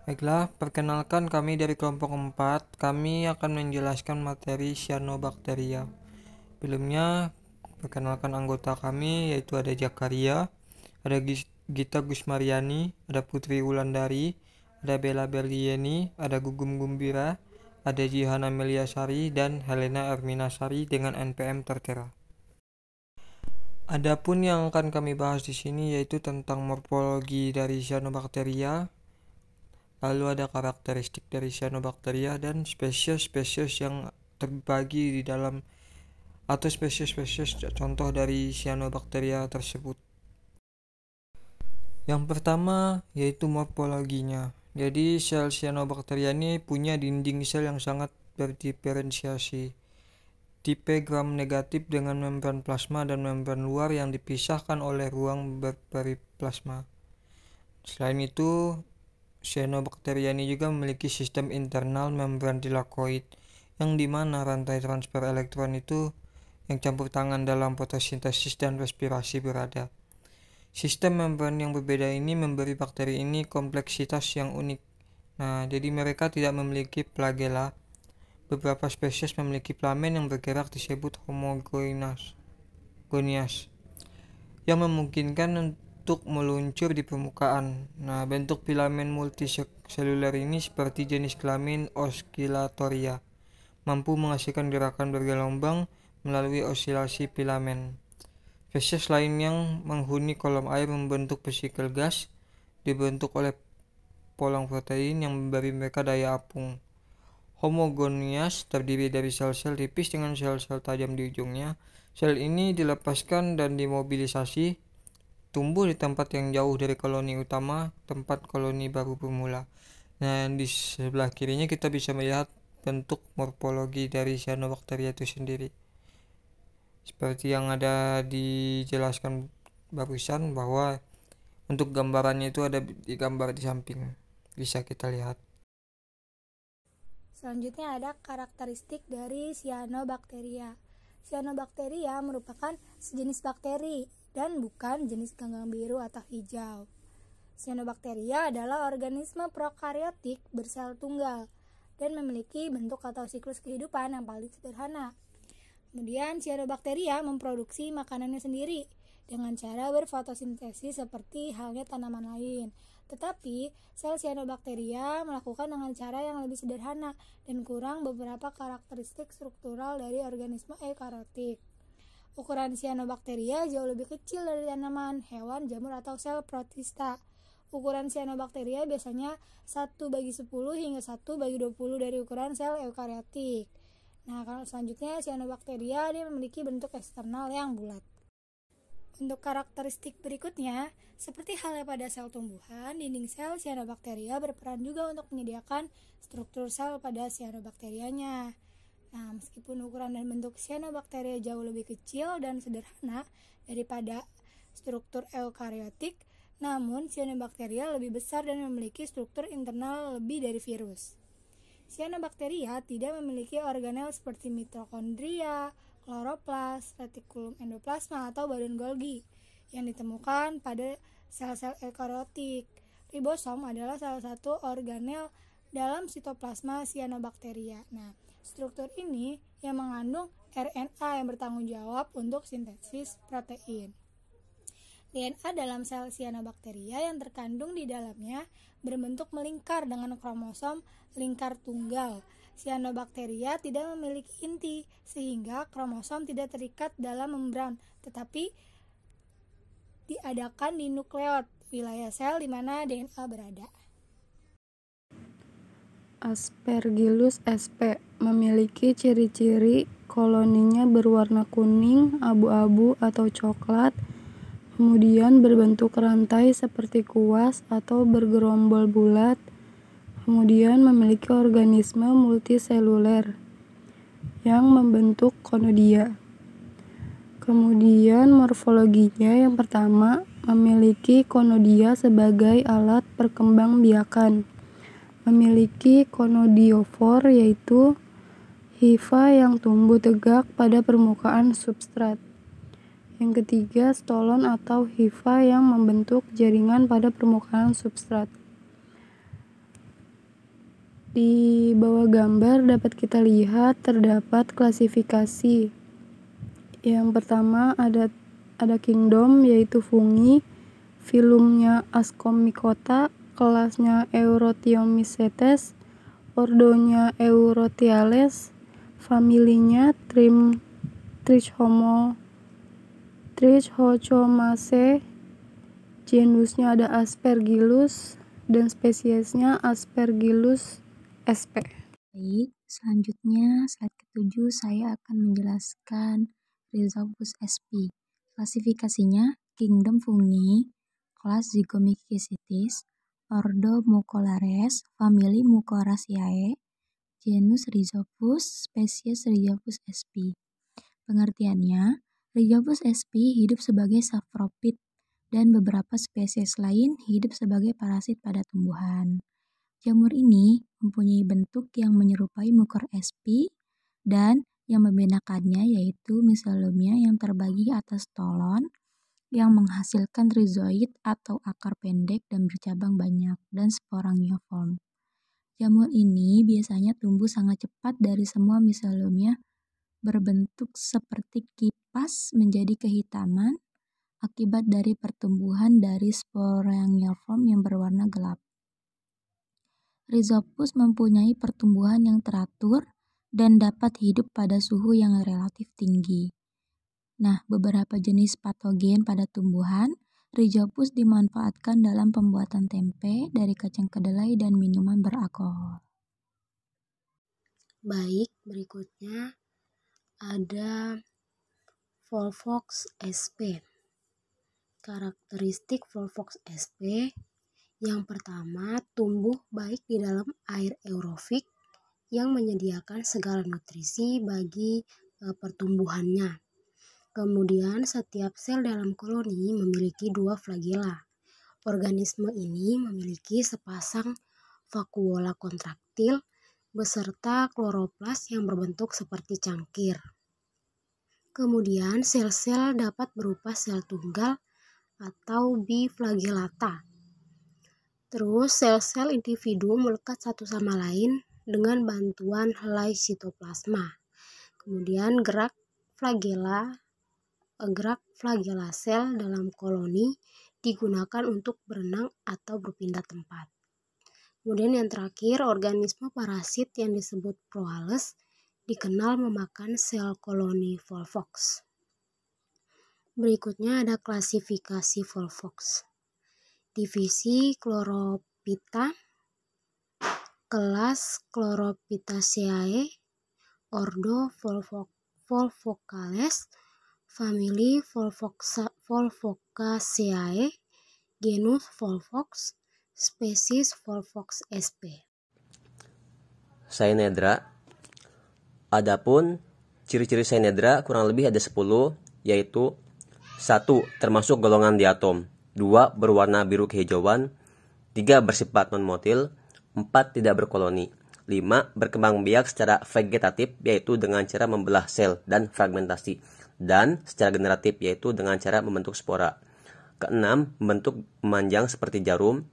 Baiklah, perkenalkan kami dari kelompok 4. Kami akan menjelaskan materi cyanobacteria. Sebelumnya, perkenalkan anggota kami yaitu ada Jakaria, ada Gita Gusmariani, ada Putri Wulandari, ada Bella Berlieni, ada Gugum Gumbira, ada Jihan Ameliasari, dan Helena Erminasari dengan NPM tertera. Adapun yang akan kami bahas di sini yaitu tentang morfologi dari cyanobacteria, lalu ada karakteristik dari cyanobacteria dan spesies-spesies yang terbagi di dalam atau spesies-spesies contoh dari cyanobacteria tersebut. Yang pertama yaitu morfologinya. Jadi sel cyanobacteria ini punya dinding sel yang sangat berdiferensiasi. Tipe gram negatif dengan membran plasma dan membran luar yang dipisahkan oleh ruang berperiplasma. Selain itu, cyanobacteria ini juga memiliki sistem internal membran tilakoid, yang dimana rantai transfer elektron itu yang campur tangan dalam fotosintesis dan respirasi berada. Sistem membran yang berbeda ini memberi bakteri ini kompleksitas yang unik. Nah, jadi mereka tidak memiliki flagella. Beberapa spesies memiliki filamen yang bergerak disebut homogonias, yang memungkinkan untuk meluncur di permukaan. Nah, bentuk filamen multiseluler ini seperti jenis kelamin Oscillatoria, mampu menghasilkan gerakan bergelombang melalui osilasi filamen. Spesies lain yang menghuni kolom air membentuk vesikel gas, dibentuk oleh polang protein yang memberi mereka daya apung. Homogonias terdiri dari sel-sel tipis dengan sel-sel tajam di ujungnya. Sel ini dilepaskan dan dimobilisasi, tumbuh di tempat yang jauh dari koloni utama, tempat koloni baru bermula. Nah, di sebelah kirinya kita bisa melihat bentuk morfologi dari cyanobacteria itu sendiri. Seperti yang ada dijelaskan barusan bahwa untuk gambarannya itu ada di gambar di samping. Bisa kita lihat. Selanjutnya ada karakteristik dari cyanobacteria. Cyanobacteria merupakan sejenis bakteri dan bukan jenis ganggang biru atau hijau. Cyanobacteria adalah organisme prokaryotik bersel tunggal dan memiliki bentuk atau siklus kehidupan yang paling sederhana. Kemudian cyanobacteria memproduksi makanannya sendiri dengan cara berfotosintesis seperti halnya tanaman lain. Tetapi sel cyanobacteria melakukan dengan cara yang lebih sederhana dan kurang beberapa karakteristik struktural dari organisme eukariotik. Ukuran cyanobacteria jauh lebih kecil dari tanaman, hewan, jamur, atau sel protista. Ukuran cyanobacteria biasanya 1/10 hingga 1/20 dari ukuran sel eukariotik. Nah, kalau selanjutnya cyanobacteria dia memiliki bentuk eksternal yang bulat. Untuk karakteristik berikutnya, seperti halnya pada sel tumbuhan, dinding sel cyanobacteria berperan juga untuk menyediakan struktur sel pada cyanobacterianya. Nah, meskipun ukuran dan bentuk cyanobacteria jauh lebih kecil dan sederhana daripada struktur eukariotik, namun cyanobacteria lebih besar dan memiliki struktur internal lebih dari virus. Cyanobacteria tidak memiliki organel seperti mitokondria, kloroplas, retikulum endoplasma, atau badan Golgi yang ditemukan pada sel-sel eukariotik. Ribosom adalah salah satu organel dalam sitoplasma cyanobacteria. Nah, struktur ini yang mengandung RNA yang bertanggung jawab untuk sintesis protein. DNA dalam sel cyanobacteria yang terkandung di dalamnya berbentuk melingkar dengan kromosom lingkar tunggal. Cyanobacteria tidak memiliki inti, sehingga kromosom tidak terikat dalam membran, tetapi diadakan di nukleot, wilayah sel di mana DNA berada. Aspergillus sp. Memiliki ciri-ciri koloninya berwarna kuning, abu-abu atau coklat, kemudian berbentuk rantai seperti kuas atau bergerombol bulat, kemudian memiliki organisme multiseluler yang membentuk konodia. Kemudian morfologinya yang pertama memiliki konodia sebagai alat perkembangbiakan. Memiliki konodiofor yaitu hifa yang tumbuh tegak pada permukaan substrat. Yang ketiga, stolon atau hifa yang membentuk jaringan pada permukaan substrat. Di bawah gambar dapat kita lihat terdapat klasifikasi. Yang pertama ada kingdom, yaitu fungi, filumnya Ascomycota, kelasnya Eurothiomycetes, ordonya Eurothiales, familinya Trichomonaceae, genusnya ada Aspergillus, dan spesiesnya Aspergillus sp. Baik, selanjutnya slide ke-7 saya akan menjelaskan Rhizopus sp. Klasifikasinya kingdom fungi, kelas Zygomycetes, ordo Mucolares, famili Mucoraceae, genus Rhizopus, spesies Rhizopus sp. Pengertiannya, Rhizopus sp hidup sebagai sapropit dan beberapa spesies lain hidup sebagai parasit pada tumbuhan. Jamur ini mempunyai bentuk yang menyerupai mukor sp dan yang membedakannya yaitu miseliumnya yang terbagi atas stolon yang menghasilkan rizoid atau akar pendek dan bercabang banyak dan sporangiiform. Jamur ini biasanya tumbuh sangat cepat dari semua miseliumnya berbentuk seperti kipas menjadi kehitaman akibat dari pertumbuhan dari sporangiiform yang berwarna gelap. Rhizopus mempunyai pertumbuhan yang teratur dan dapat hidup pada suhu yang relatif tinggi. Nah, beberapa jenis patogen pada tumbuhan, Rhizopus dimanfaatkan dalam pembuatan tempe dari kacang kedelai dan minuman beralkohol. Baik, berikutnya ada Volvox sp. Karakteristik Volvox sp yang pertama, tumbuh baik di dalam air aerofik yang menyediakan segala nutrisi bagi pertumbuhannya. Kemudian, setiap sel dalam koloni memiliki 2 flagela. Organisme ini memiliki sepasang vakuola kontraktil beserta kloroplas yang berbentuk seperti cangkir. Kemudian, sel-sel dapat berupa sel tunggal atau biflagellata. Terus sel-sel individu melekat satu sama lain dengan bantuan helai sitoplasma. Kemudian gerak flagela sel dalam koloni digunakan untuk berenang atau berpindah tempat. Kemudian yang terakhir, organisme parasit yang disebut proales dikenal memakan sel koloni Volvox. Berikutnya ada klasifikasi Volvox. Divisi Chlorophyta, kelas Chlorophytaceae, ordo Volvocales, famili Volvocaceae, genus Volvox, spesies Volvox sp. Cyanidra. Adapun ciri-ciri Cyanidra kurang lebih ada 10, yaitu 1. Termasuk golongan diatom, 2. Berwarna biru kehijauan, 3. Bersifat non-motil, 4. Tidak berkoloni, 5. Berkembang biak secara vegetatif yaitu dengan cara membelah sel dan fragmentasi, dan secara generatif yaitu dengan cara membentuk spora. Keenam, membentuk memanjang seperti jarum.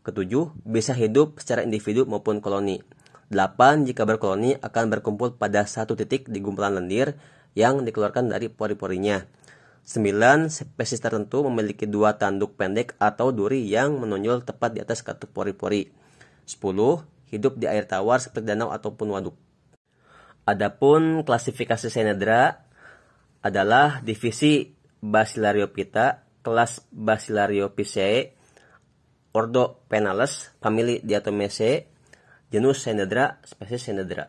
Ketujuh, bisa hidup secara individu maupun koloni. 8. Jika berkoloni akan berkumpul pada satu titik di gumpalan lendir yang dikeluarkan dari pori-porinya. 9. Spesies tertentu memiliki 2 tanduk pendek atau duri yang menonjol tepat di atas katup pori-pori. 10. Hidup di air tawar seperti danau ataupun waduk. Adapun klasifikasi Cyanidra adalah divisi Bacillariophyta, kelas Bacillariopiceae, ordo Penales, famili Diatomaceae, genus Cyanidra, spesies Cyanidra.